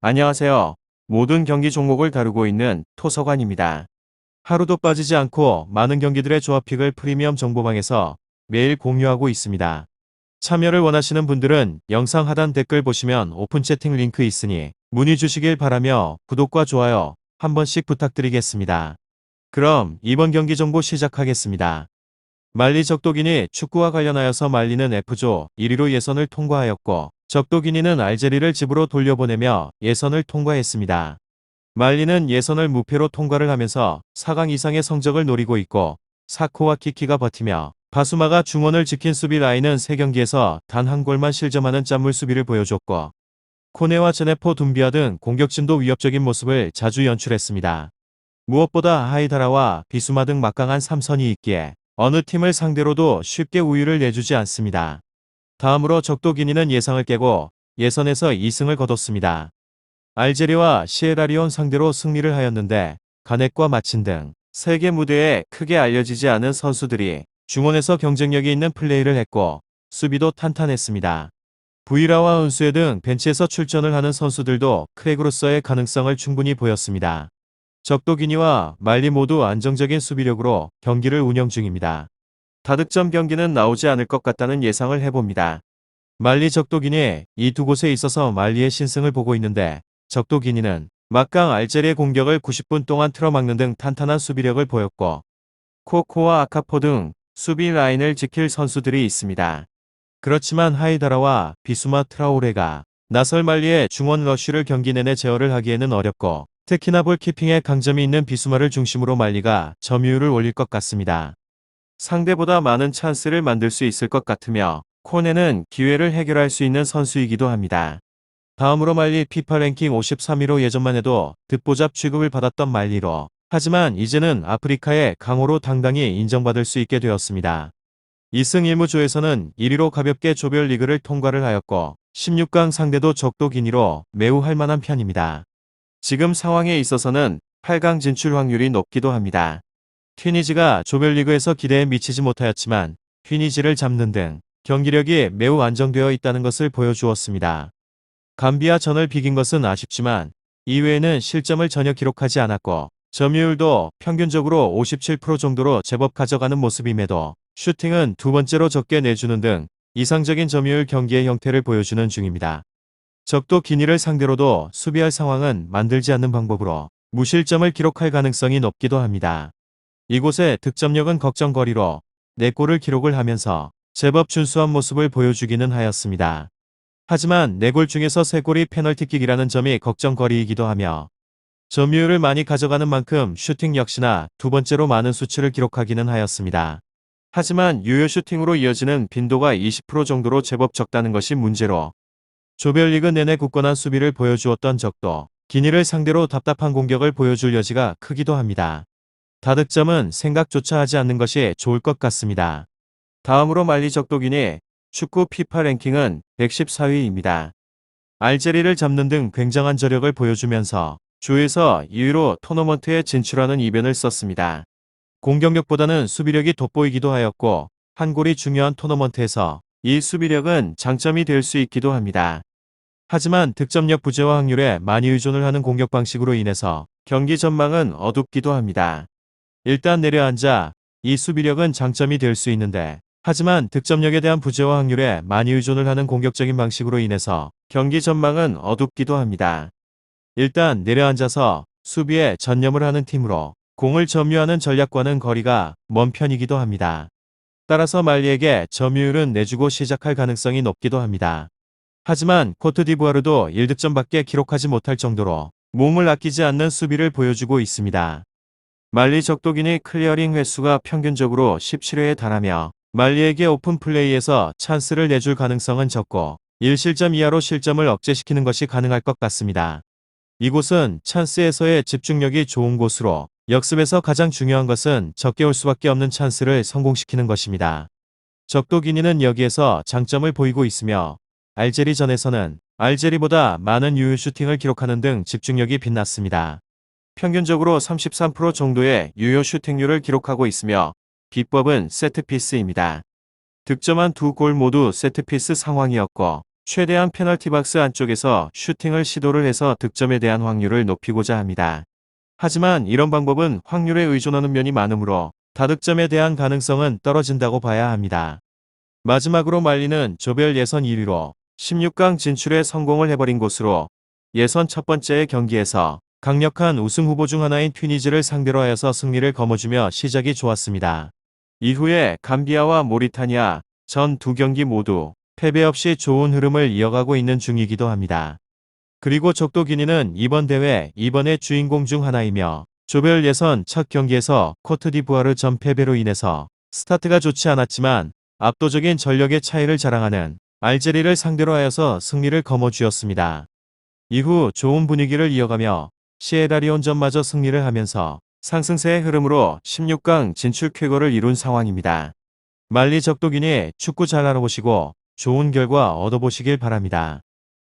안녕하세요. 모든 경기 종목을 다루고 있는 토서관입니다. 하루도 빠지지 않고 많은 경기들의 조합픽을 프리미엄 정보방에서 매일 공유하고 있습니다. 참여를 원하시는 분들은 영상 하단 댓글 보시면 오픈 채팅 링크 있으니 문의 주시길 바라며 구독과 좋아요 한 번씩 부탁드리겠습니다. 그럼 이번 경기 정보 시작하겠습니다. 말리 적도기니 축구와 관련하여서 말리는 F조 1위로 예선을 통과하였고 적도기니는 알제리를 집으로 돌려보내며 예선을 통과했습니다. 말리는 예선을 무패로 통과를 하면서 4강 이상의 성적을 노리고 있고 사코와 키키가 버티며 바수마가 중원을 지킨 수비 라인은 3경기에서 단 한 골만 실점하는 짠물 수비를 보여줬고 코네와 제네포 둠비아 등 공격진도 위협적인 모습을 자주 연출했습니다. 무엇보다 하이다라와 비수마 등 막강한 3선이 있기에 어느 팀을 상대로도 쉽게 우위를 내주지 않습니다. 다음으로 적도기니는 예상을 깨고 예선에서 2승을 거뒀습니다. 알제리와 시에라리온 상대로 승리를 하였는데 가넷과 마친 등 세계 무대에 크게 알려지지 않은 선수들이 중원에서 경쟁력이 있는 플레이를 했고 수비도 탄탄했습니다. 부이라와 은수에 등 벤치에서 출전을 하는 선수들도 크랙으로서의 가능성을 충분히 보였습니다. 적도기니와 말리 모두 안정적인 수비력으로 경기를 운영 중입니다. 다득점 경기는 나오지 않을 것 같다는 예상을 해봅니다. 말리 적도기니 이 두 곳에 있어서 말리의 신승을 보고 있는데 적도기니는 막강 알제리의 공격을 90분 동안 틀어막는 등 탄탄한 수비력을 보였고 코코와 아카포 등 수비 라인을 지킬 선수들이 있습니다. 그렇지만 하이다라와 비수마 트라오레가 나설 말리의 중원 러쉬를 경기 내내 제어를 하기에는 어렵고 특히나 볼키핑에 강점이 있는 비수마를 중심으로 말리가 점유율을 올릴 것 같습니다. 상대보다 많은 찬스를 만들 수 있을 것 같으며 코네는 기회를 해결할 수 있는 선수이기도 합니다. 다음으로 말리 피파 랭킹 53위로 예전만 해도 듣보잡 취급을 받았던 말리로 하지만 이제는 아프리카의 강호로 당당히 인정받을 수 있게 되었습니다. 2승 1무조에서는 1위로 가볍게 조별리그를 통과를 하였고 16강 상대도 적도기니로 매우 할만한 편입니다. 지금 상황에 있어서는 8강 진출 확률이 높기도 합니다. 튀니지가 조별리그에서 기대에 미치지 못하였지만 튀니지를 잡는 등 경기력이 매우 안정되어 있다는 것을 보여주었습니다. 감비아전을 비긴 것은 아쉽지만 이외에는 실점을 전혀 기록하지 않았고 점유율도 평균적으로 57% 정도로 제법 가져가는 모습임에도 슈팅은 두 번째로 적게 내주는 등 이상적인 점유율 경기의 형태를 보여주는 중입니다. 적도 기니를 상대로도 수비할 상황은 만들지 않는 방법으로 무실점을 기록할 가능성이 높기도 합니다. 이곳의 득점력은 걱정거리로 4골을 기록을 하면서 제법 준수한 모습을 보여주기는 하였습니다. 하지만 4골 중에서 3골이 페널티킥이라는 점이 걱정거리이기도 하며 점유율을 많이 가져가는 만큼 슈팅 역시나 두 번째로 많은 수치를 기록하기는 하였습니다. 하지만 유효 슈팅으로 이어지는 빈도가 20% 정도로 제법 적다는 것이 문제로 조별리그 내내 굳건한 수비를 보여주었던 적도 기니를 상대로 답답한 공격을 보여줄 여지가 크기도 합니다. 다득점은 생각조차 하지 않는 것이 좋을 것 같습니다. 다음으로 말리 적도기니 축구 피파 랭킹은 114위입니다. 알제리를 잡는 등 굉장한 저력을 보여주면서 조에서 2위로 토너먼트에 진출하는 이변을 썼습니다. 공격력보다는 수비력이 돋보이기도 하였고 한 골이 중요한 토너먼트에서 이 수비력은 장점이 될 수 있기도 합니다. 하지만 득점력 부재와 확률에 많이 의존을 하는 공격 방식으로 인해서 경기 전망은 어둡기도 합니다. 일단 내려앉아 이 수비력은 장점이 될 수 있는데 하지만 득점력에 대한 부재와 확률에 많이 의존을 하는 공격적인 방식으로 인해서 경기 전망은 어둡기도 합니다. 일단 내려앉아서 수비에 전념을 하는 팀으로 공을 점유하는 전략과는 거리가 먼 편이기도 합니다. 따라서 말리에게 점유율은 내주고 시작할 가능성이 높기도 합니다. 하지만 코트디부아르도 1득점밖에 기록하지 못할 정도로 몸을 아끼지 않는 수비를 보여주고 있습니다. 말리 적도기니 클리어링 횟수가 평균적으로 17회에 달하며 말리에게 오픈 플레이에서 찬스를 내줄 가능성은 적고 1실점 이하로 실점을 억제시키는 것이 가능할 것 같습니다. 이곳은 찬스에서의 집중력이 좋은 곳으로 역습에서 가장 중요한 것은 적게 올 수밖에 없는 찬스를 성공시키는 것입니다. 적도기니는 여기에서 장점을 보이고 있으며 알제리전에서는 알제리보다 많은 유효 슈팅을 기록하는 등 집중력이 빛났습니다. 평균적으로 33% 정도의 유효 슈팅률을 기록하고 있으며 비법은 세트피스입니다. 득점한 2골 모두 세트피스 상황이었고 최대한 페널티 박스 안쪽에서 슈팅을 시도를 해서 득점에 대한 확률을 높이고자 합니다. 하지만 이런 방법은 확률에 의존하는 면이 많으므로 다득점에 대한 가능성은 떨어진다고 봐야 합니다. 마지막으로 말리는 조별 예선 1위로 16강 진출에 성공을 해버린 곳으로 예선 첫 번째 경기에서 강력한 우승 후보 중 하나인 튀니지를 상대로 하여서 승리를 거머쥐며 시작이 좋았습니다. 이후에 감비아와 모리타니아 전 두 경기 모두 패배 없이 좋은 흐름을 이어가고 있는 중이기도 합니다. 그리고 적도기니는 이번 대회 이번의 주인공 중 하나이며 조별 예선 첫 경기에서 코트디부아르 전 패배로 인해서 스타트가 좋지 않았지만 압도적인 전력의 차이를 자랑하는 알제리를 상대로 하여서 승리를 거머쥐었습니다. 이후 좋은 분위기를 이어가며 시에라리온전마저 승리를 하면서 상승세의 흐름으로 16강 진출 쾌거를 이룬 상황입니다. 말리 적도기니 축구 잘 알아보시고 좋은 결과 얻어보시길 바랍니다.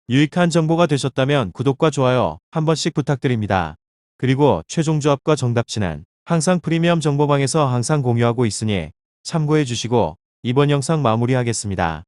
유익한 정보가 되셨다면 구독과 좋아요 한 번씩 부탁드립니다. 그리고 최종 조합과 정답치는 항상 프리미엄 정보방에서 항상 공유하고 있으니 참고해 주시고 이번 영상 마무리하겠습니다.